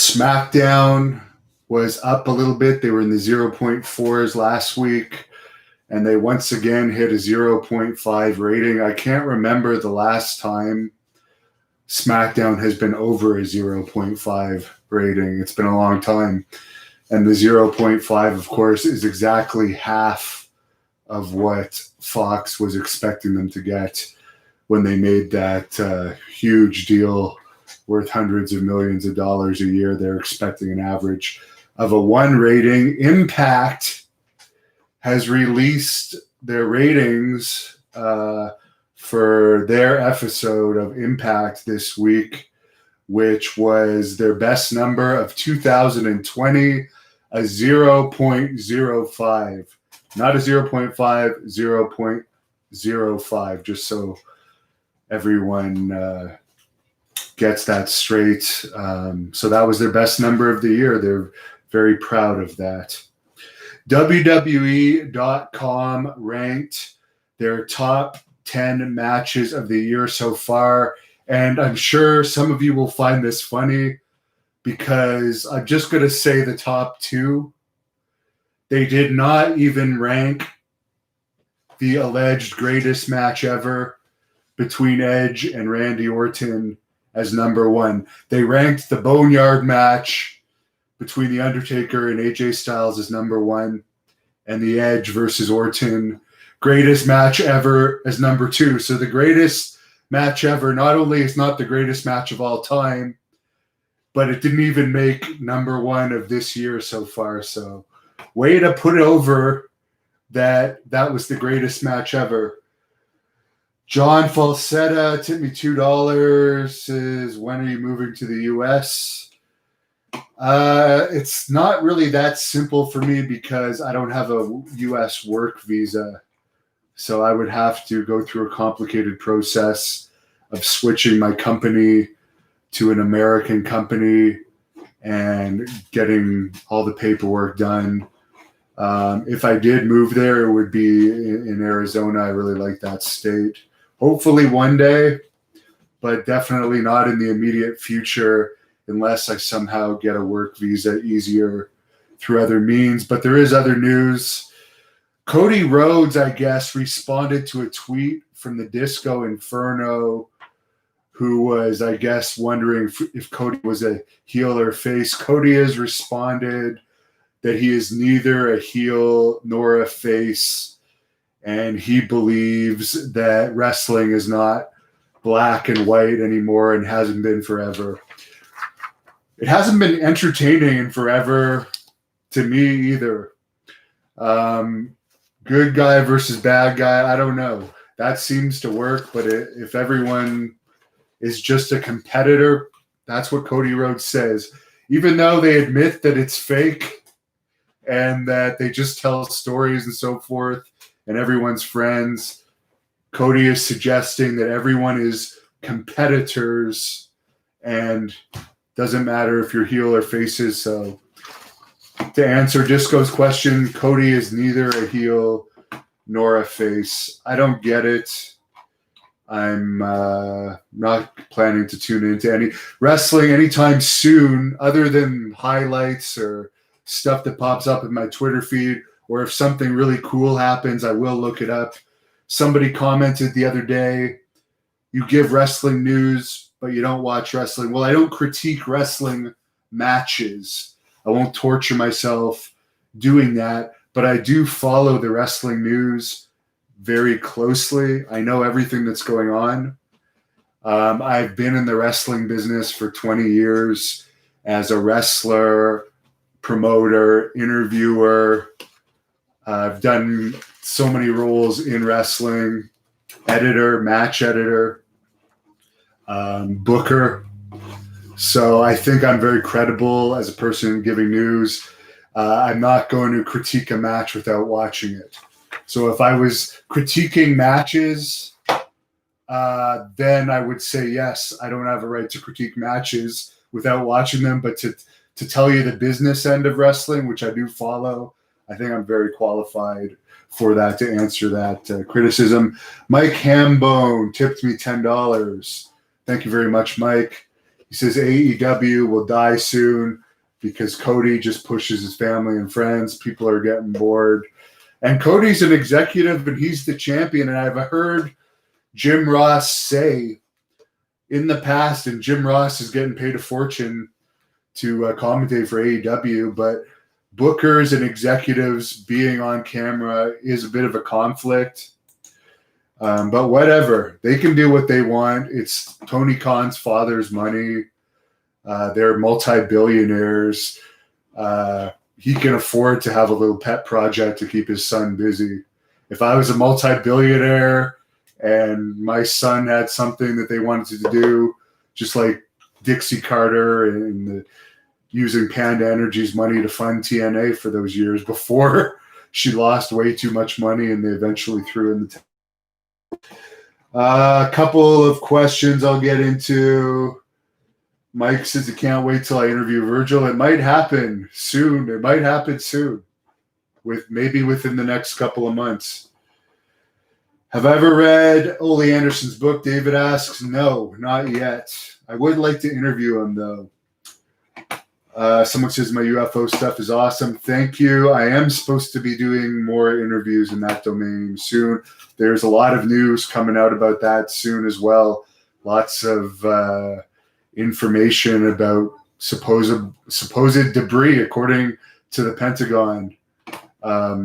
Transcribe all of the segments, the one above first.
Smackdown was up a little bit. They were in the 0.4s last week, and they once again hit a 0.5 rating. I can't remember the last time Smackdown has been over a 0.5 rating. It's been a long time. And the 0.5, of course, is exactly half of what Fox was expecting them to get when they made that huge deal worth hundreds of millions of dollars a year. They're expecting an average of a 1 rating. Impact has released their ratings for their episode of Impact this week, which was their best number of 2020, a 0.05. Not a 0.5, 0.05, just so everyone gets that straight. So that was their best number of the year. They're very proud of that. WWE.com ranked their top 10 matches of the year so far. And I'm sure some of you will find this funny because I'm just going to say the top 2. They did not even rank the alleged greatest match ever between Edge and Randy Orton as number 1. They ranked the Boneyard match between The Undertaker and AJ Styles as number 1, and the Edge versus Orton greatest match ever as number 2. So the greatest match ever not only is not the greatest match of all time, but it didn't even make number 1 of this year so far. So way to put it over that was the greatest match ever. John Falsetta tipped me $2. Says, when are you moving to the U.S.? It's not really that simple for me because I don't have a U.S. work visa. So I would have to go through a complicated process of switching my company to an American company and getting all the paperwork done. If I did move there, it would be in Arizona. I really like that state. Hopefully one day, but definitely not in the immediate future unless I somehow get a work visa easier through other means. But there is other news. Cody Rhodes, I guess, responded to a tweet from the Disco Inferno, who was, I guess, wondering if Cody was a heel or face. Cody has responded that he is neither a heel nor a face, and he believes that wrestling is not black and white anymore and hasn't been forever. It hasn't been entertaining in forever to me either. Good guy versus bad guy, I don't know. That seems to work, but if everyone is just a competitor, that's what Cody Rhodes says. Even though they admit that it's fake and that they just tell stories and so forth, and everyone's friends, Cody is suggesting that everyone is competitors and doesn't matter if you're heel or faces. So to answer Disco's question, Cody is neither a heel nor a face. I don't get it. I'm not planning to tune into any wrestling anytime soon, other than highlights or stuff that pops up in my Twitter feed, or if something really cool happens, I will look it up. Somebody commented the other day, you give wrestling news, but you don't watch wrestling. Well, I don't critique wrestling matches. I won't torture myself doing that, but I do follow the wrestling news very closely. I know everything that's going on. I've been in the wrestling business for 20 years as a wrestler, promoter, interviewer. I've done so many roles in wrestling: editor, match editor, booker. So I think I'm very credible as a person giving news. I'm not going to critique a match without watching it. So if I was critiquing matches, then I would say, yes, I don't have a right to critique matches without watching them. But to tell you the business end of wrestling, which I do follow, I think I'm very qualified for that, to answer that criticism. Mike Hambone tipped me $10. Thank you very much, Mike. He says AEW will die soon because Cody just pushes his family and friends. People are getting bored. And Cody's an executive and he's the champion. And I've heard Jim Ross say in the past, and Jim Ross is getting paid a fortune to commentate for AEW, but bookers and executives being on camera is a bit of a conflict. But whatever. They can do what they want. It's Tony Khan's father's money. They're multi-billionaires. He can afford to have a little pet project to keep his son busy. If I was a multi-billionaire and my son had something that they wanted to do, just like Dixie Carter and using Panda Energy's money to fund TNA for those years before she lost way too much money and they eventually threw in the a couple of questions I'll get into. Mike says he can't wait till I interview Virgil. It might happen soon. Maybe within the next couple of months. Have I ever read Ole Anderson's book? David asks. No, not yet. I would like to interview him, though. Someone says my UFO stuff is awesome. Thank you. I am supposed to be doing more interviews in that domain soon. There's a lot of news coming out about that soon as well. Lots of information about supposed debris, according to the Pentagon,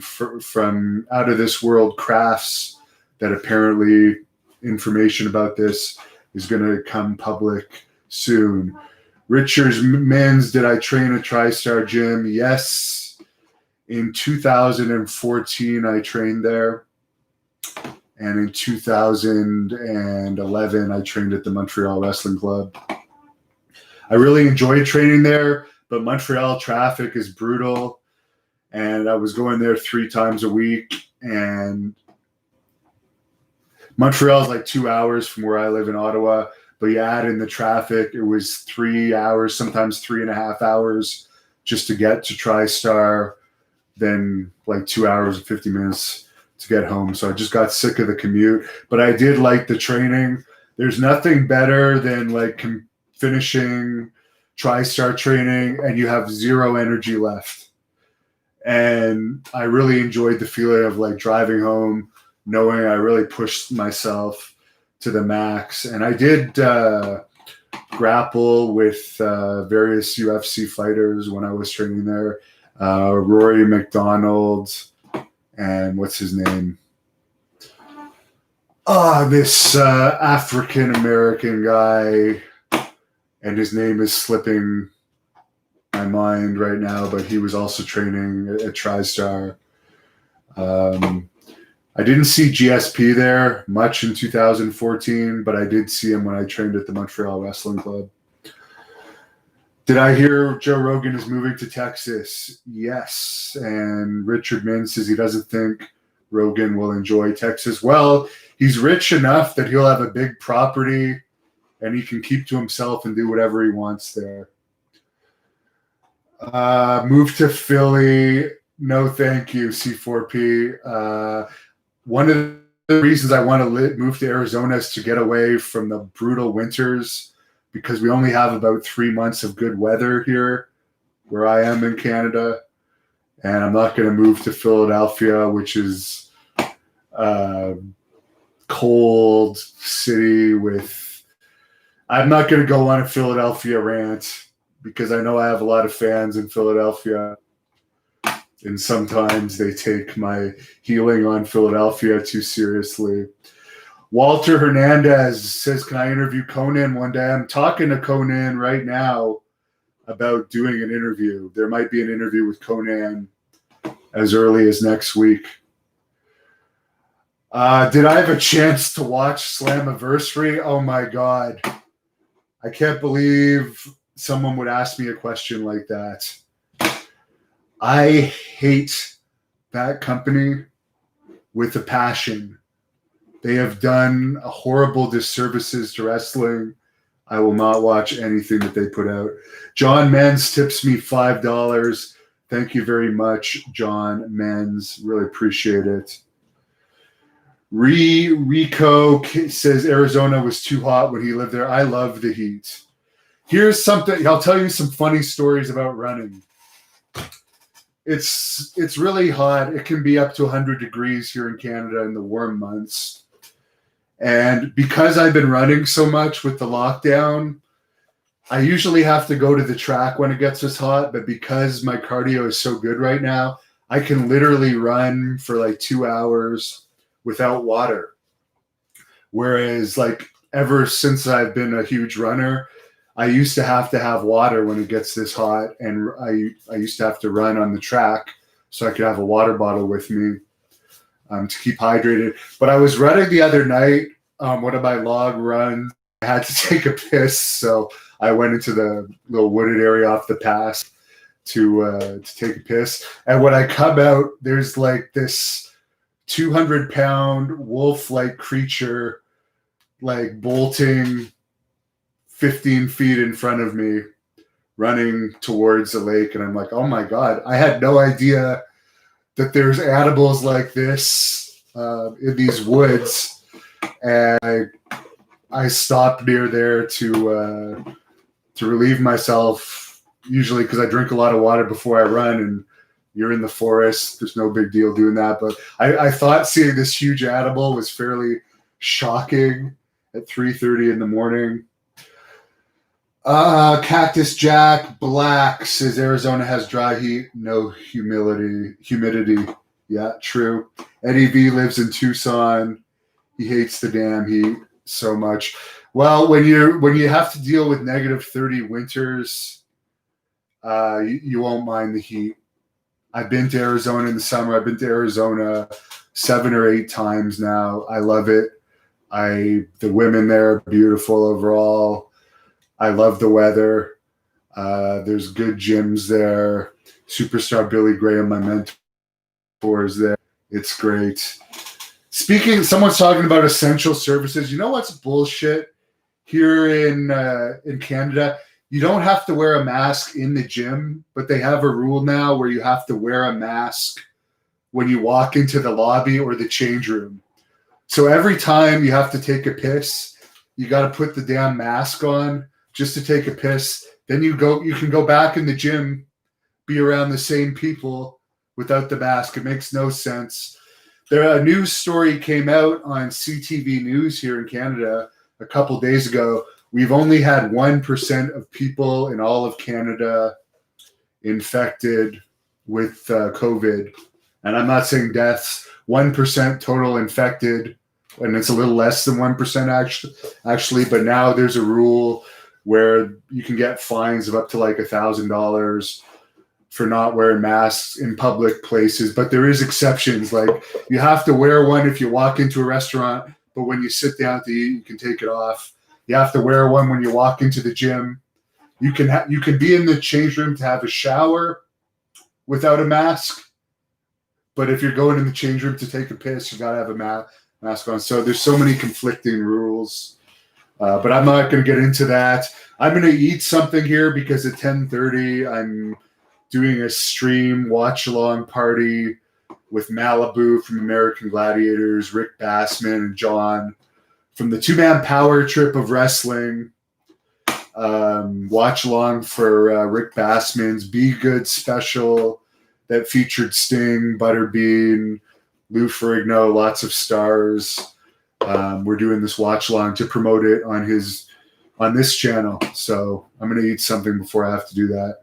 from out of this world crafts that apparently information about this is going to come public soon. Richards Men's, did I train at TriStar Gym? Yes. In 2014, I trained there. And in 2011, I trained at the Montreal Wrestling Club. I really enjoyed training there, but Montreal traffic is brutal. And I was going there 3 times a week. And Montreal is like 2 hours from where I live in Ottawa. But you add in the traffic, it was 3 hours, sometimes 3.5 hours just to get to TriStar, then like 2 hours and 50 minutes to get home. So I just got sick of the commute. But I did like the training. There's nothing better than like finishing TriStar training and you have zero energy left. And I really enjoyed the feeling of like driving home, knowing I really pushed myself to the max. And I did grapple with various UFC fighters when I was training there. Rory McDonald and what's his name? This African-American guy, and his name is slipping my mind right now, but he was also training at TriStar. I didn't see GSP there much in 2014, but I did see him when I trained at the Montreal Wrestling Club. Did I hear Joe Rogan is moving to Texas? Yes. And Richard Min says he doesn't think Rogan will enjoy Texas. Well, he's rich enough that he'll have a big property and he can keep to himself and do whatever he wants there. Move to Philly. No, thank you, C4P. One of the reasons I want to move to Arizona is to get away from the brutal winters because we only have about 3 months of good weather here where I am in Canada. And I'm not going to move to Philadelphia, which is a cold city with – I'm not going to go on a Philadelphia rant because I know I have a lot of fans in Philadelphia. And sometimes they take my healing on Philadelphia too seriously. Walter Hernandez says, can I interview Conan one day? I'm talking to Conan right now about doing an interview. There might be an interview with Conan as early as next week. Did I have a chance to watch Slammiversary? Oh, my God. I can't believe someone would ask me a question like that. I hate that company with a passion. They have done a horrible disservices to wrestling. I will not watch anything that they put out. John Menz tips me $5. Thank you very much, John Menz. Really appreciate it. Rico says Arizona was too hot when he lived there. I love the heat. Here's something. I'll tell you some funny stories about running. It's really hot. It can be up to 100 degrees here in Canada in the warm months. And because I've been running so much with the lockdown, I usually have to go to the track when it gets this hot. But because my cardio is so good right now, I can literally run for like 2 hours without water. Whereas like ever since I've been a huge runner, I used to have water when it gets this hot, and I used to have to run on the track so I could have a water bottle with me to keep hydrated. But I was running the other night, one of my long runs. I had to take a piss, so I went into the little wooded area off the pass to take a piss. And when I come out, there's like this 200-pound wolf-like creature like bolting 15 feet in front of me, running towards the lake. And I'm like, oh my God, I had no idea that there's animals like this in these woods. And I stopped near there to relieve myself, usually because I drink a lot of water before I run, and you're in the forest. There's no big deal doing that. But I thought seeing this huge animal was fairly shocking at 3:30 in the morning. Cactus Jack Black says Arizona has dry heat, no humidity. Yeah, true. Eddie V lives in Tucson. He hates the damn heat so much. Well, when you have to deal with -30 winters, you won't mind the heat. I've been to Arizona in the summer. I've been to Arizona 7 or 8 times now. I love it. The women there are beautiful overall. I love the weather. There's good gyms there. Superstar Billy Graham, my mentor, is there. It's great. Someone's talking about essential services. You know what's bullshit here in Canada? You don't have to wear a mask in the gym, but they have a rule now where you have to wear a mask when you walk into the lobby or the change room. So every time you have to take a piss, you got to put the damn mask on just to take a piss. Then you can go back in the gym, be around the same people without the mask. It makes no sense. A news story came out on CTV News here in Canada a couple days ago. We've only had 1% of people in all of Canada infected with COVID. And I'm not saying deaths, 1% total infected, and it's a little less than 1% actually. But now there's a rule where you can get fines of up to like $1,000 for not wearing masks in public places. But there is exceptions. Like you have to wear one if you walk into a restaurant, but when you sit down to eat, you can take it off. You have to wear one when you walk into the gym. You can be in the change room to have a shower without a mask. But if you're going in the change room to take a piss, you got to have a mask on. So there's so many conflicting rules. But I'm not going to get into that. I'm going to eat something here because at 10:30, I'm doing a stream watch-along party with Malibu from American Gladiators, Rick Bassman, and John from the two-man power trip of wrestling. Watch-along for Rick Bassman's Be Good special that featured Sting, Butterbean, Lou Ferrigno, lots of stars. We're doing this watch along to promote it on this channel. So I'm going to eat something before I have to do that.